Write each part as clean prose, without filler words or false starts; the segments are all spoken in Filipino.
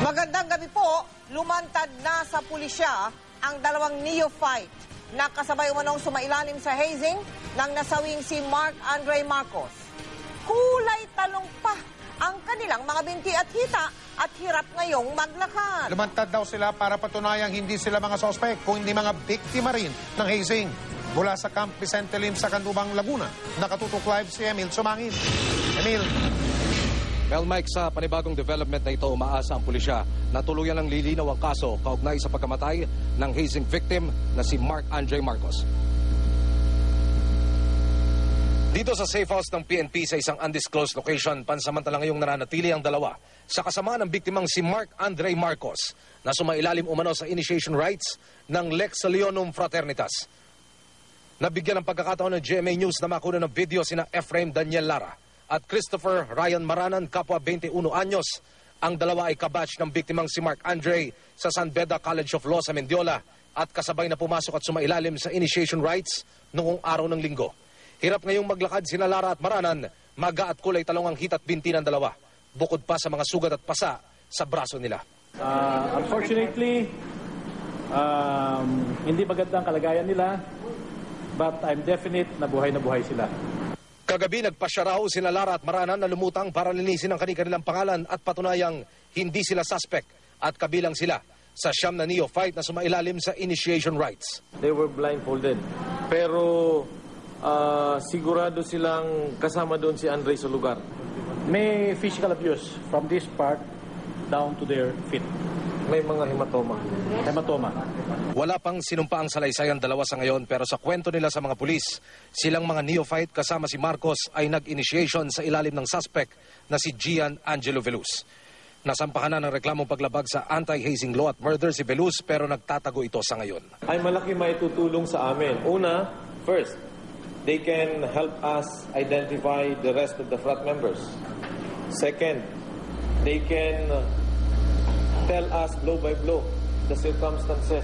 Magandang gabi po. Lumantad na sa pulisya ang dalawang neophyte na kasabay umanong sumailalim sa hazing ng nasawing si Mark Andre Marcos. Kulay talong pa ang kanilang mga binti at hita at hirap ngayong maglakad. Lumantad daw sila para patunayang hindi sila mga sospek, kung hindi mga biktima rin ng hazing. Mula sa Camp Vicente Lim sa Canlubang, Laguna, nakatutok live si Emil Sumangin. Emil. Well, Mike, sa panibagong development na ito, umaasa ang pulisya na tuluyan ng lilinaw ang kaso kaugnay sa pagkamatay ng hazing victim na si Mark Andre Marcos. Dito sa safe house ng PNP sa isang undisclosed location, pansamantalang ngayong nananatili ang dalawa sa kasama ng biktimang si Mark Andre Marcos na sumailalim umano sa initiation rites ng Lex Leonum Fraternitas. Nabigyan ng pagkakataon ng GMA News na makuna ng video sina Efraim Daniel Lara at Christopher Ryan Maranan, kapwa 21 anyos. Ang dalawa ay kabatch ng biktimang si Mark Andre sa San Beda College of Law sa Mendiola at kasabay na pumasok at sumailalim sa initiation rites noong araw ng linggo. Hirap ngayong maglakad sina Lara at Maranan, maga at kulay talong ang hit at binti ng dalawa, bukod pa sa mga sugat at pasa sa braso nila. Unfortunately, hindi maganda ang kalagayan nila, but I'm definite na buhay sila. Kagabi nagpasya raw sina Lara at Maranan na lumutang para linisin ang kanilang pangalan at patunayang hindi sila suspect at kabilang sila sa siyam na neophyte na sumailalim sa initiation rites. They were blindfolded, pero sigurado silang kasama doon si Andre sa lugar. May physical abuse from this part down to their feet. May mga hematoma. Wala pang sinumpa ang salaysay ang dalawa sa ngayon, pero sa kwento nila sa mga pulis, silang mga neophyte kasama si Marcos ay nag-initiation sa ilalim ng suspect na si Gian Angelo Veluz. Nasampahan na ng reklamong paglabag sa anti-hazing law at murder si Veluz, pero nagtatago ito sa ngayon. Ay malaki maitutulong sa amin. Una, first, they can help us identify the rest of the frat members. Second, they can tell us blow by blow the circumstances.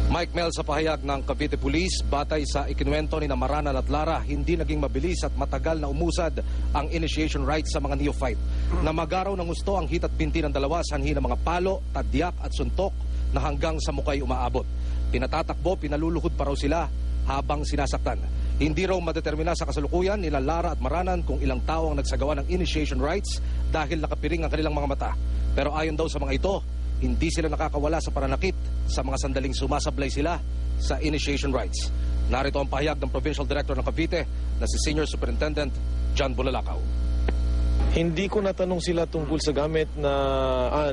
Mike Mel sa pahayag ng Cavite Police, batay sa ikinuwento ni Maranan at Lara, hindi naging mabilis at matagal na umusad ang initiation rites sa mga neophyte. Namagaraw ng gusto ang hit at binti ng dalawa, sanhi ng mga palo, tadyak at suntok na hanggang sa mukay umaabot. Pinatatakbo, pinaluluhod pa raw sila habang sinasaktan. Hindi raw madetermina sa kasalukuyan nila Lara at Maranan kung ilang tao ang nagsagawa ng initiation rites dahil nakapiring ang kanilang mga mata. Pero ayon daw sa mga ito, hindi sila nakakawala sa pananakit sa mga sandaling sumasablay sila sa initiation rites. Narito ang pahayag ng Provincial Director ng Cavite na si Senior Superintendent John Bulalakaw. Hindi ko natanong sila tungkol sa gamit na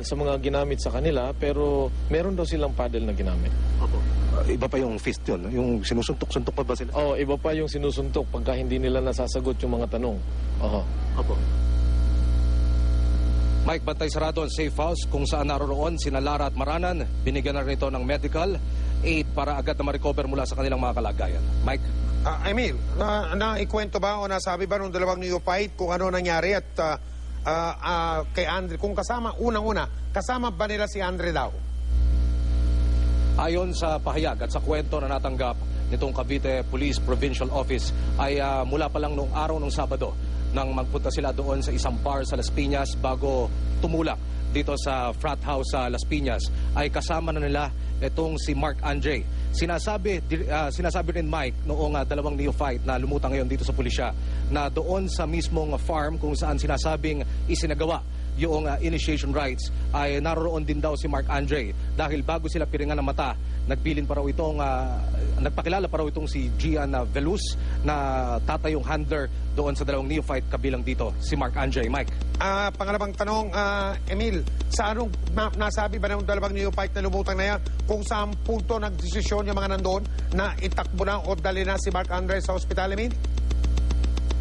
sa mga ginamit sa kanila, pero meron daw silang paddle na ginamit. Opo. Iba pa yung fist yun, yung sinusuntok-suntok pa ba sila? Oh, iba pa yung sinusuntok pagka hindi nila nasasagot yung mga tanong. Opo. Mike, bantay sarado ang safe house kung saan naroroon sina Lara at Maranan. Binigyan na rin ito ng medical aid para agad na ma-recover mula sa kanilang mga kalagayan. Mike? Emil, naikwento ba o nasabi ba ng dalawang neophyte kung ano nangyari at kay Andre, kung kasama, unang-una, kasama ba nila si Andre daw? Ayon sa pahayag at sa kwento na natanggap nitong Cavite Police Provincial Office ay mula pa lang noong araw ng Sabado nang magpunta sila doon sa isang bar sa Las Piñas bago tumulak dito sa frat house sa Las Piñas ay kasama na nila itong si Mark Andre. Sinasabi rin Mike noong dalawang neophyte na lumutang ngayon dito sa pulisya na doon sa mismong farm kung saan sinasabing isinagawa yung initiation rites ay naroroon din daw si Mark Andre dahil bago sila piringan ng mata, nagpakilala pa raw itong si Gian Veluz na tatayong handler doon sa dalawang neophyte kabilang dito si Mark Andre. Mike? Pangalawang tanong, Emil, sa anong nasabi ba ng dalawang neophyte na lumutang na yan kung saan punto nagdesisyon yung mga nandoon na itakbo na o dali na si Mark Andre sa ospital, Emil?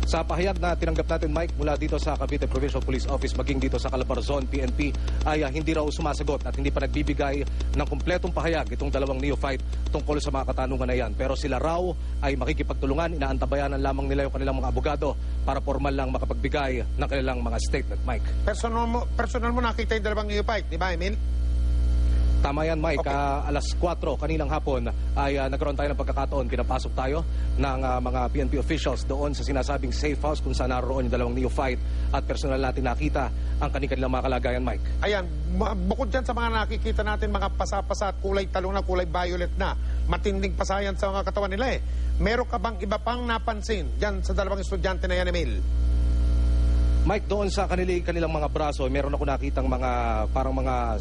Sa pahayag na tinanggap natin, Mike, mula dito sa Cavite Provincial Police Office maging dito sa Calabarzon PNP ay hindi raw sumasagot at hindi pa nagbibigay ng kumpletong pahayag itong dalawang neophyte tungkol sa mga katanungan na yan. Pero sila raw ay makikipagtulungan, inaantabayanan lamang nila yung kanilang mga abogado para formal lang makapagbigay ng kanilang mga statement. Mike? Personal mo nakita yung dalawang neophyte, di ba, Emil? Tama yan, Mike. Okay. Alas 4 kaninang hapon ay nagkaroon tayo ng pagkakataon. Pinapasok tayo ng mga PNP officials doon sa sinasabing safe house kung saan naroon yung dalawang neophyte at personal natin nakita ang kanilang mga kalagayan, Mike. Ayan, bukod dyan sa mga nakikita natin, mga pasa-pasa at kulay talong na, kulay violet na, matinding pasayan sa mga katawan nila Meron ka bang iba pang napansin dyan sa dalawang estudyante na yan, Emil? Mike, doon sa kanilang mga braso, meron ako nakitang mga parang mga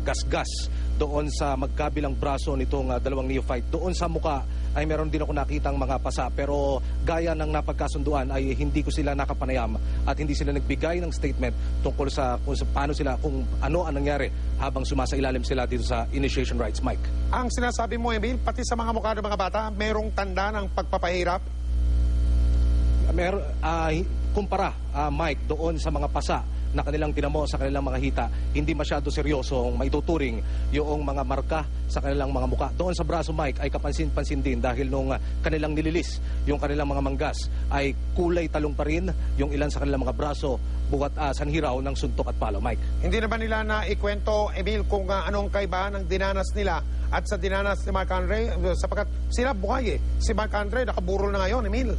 gas-gas doon sa magkabilang braso nitong dalawang neophyte. Doon sa muka ay meron din ako nakitang mga pasa, pero gaya ng napagkasunduan ay hindi ko sila nakapanayam at hindi sila nagbigay ng statement tungkol sa kung paano sila, kung ano ang nangyari habang sumasailalim sila dito sa initiation rites, Mike. Ang sinasabi mo, Emil, pati sa mga mukha ng mga bata, merong tanda ng pagpapahirap? Kumpara, Mike, doon sa mga pasa na kanilang tinamo sa kanilang mga hita, hindi masyado seryosong maituturing yung mga marka sa kanilang mga muka. Doon sa braso, Mike, ay kapansin-pansin din dahil nung kanilang nililis yung kanilang mga manggas ay kulay talong pa rin yung ilan sa kanilang mga braso buhat sanhiraw ng suntok at palo, Mike. Hindi na ba nila na ikwento, Emil, kung anong kaibahan ng dinanas nila at sa dinanas ni Mark Andre? Sapagkat sila buhay Si Mark Andre nakaburol na ngayon, Emil.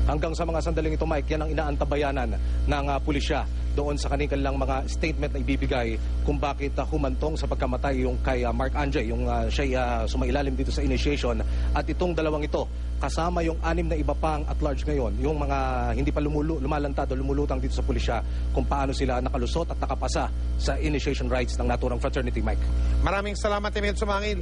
Hanggang sa mga sandaling ito, Mike, yan ang inaantabayanan ng pulisya doon sa kanilang mga statement na ibibigay kung bakit humantong sa pagkamatay yung kay Mark Andre, yung siya sumailalim dito sa initiation. At itong dalawang ito, kasama yung 6 na iba pang at large ngayon, yung mga hindi pa lumalantad o lumulutang dito sa pulisya kung paano sila nakalusot at nakapasa sa initiation rites ng naturang fraternity, Mike. Maraming salamat, Emil Sumangil.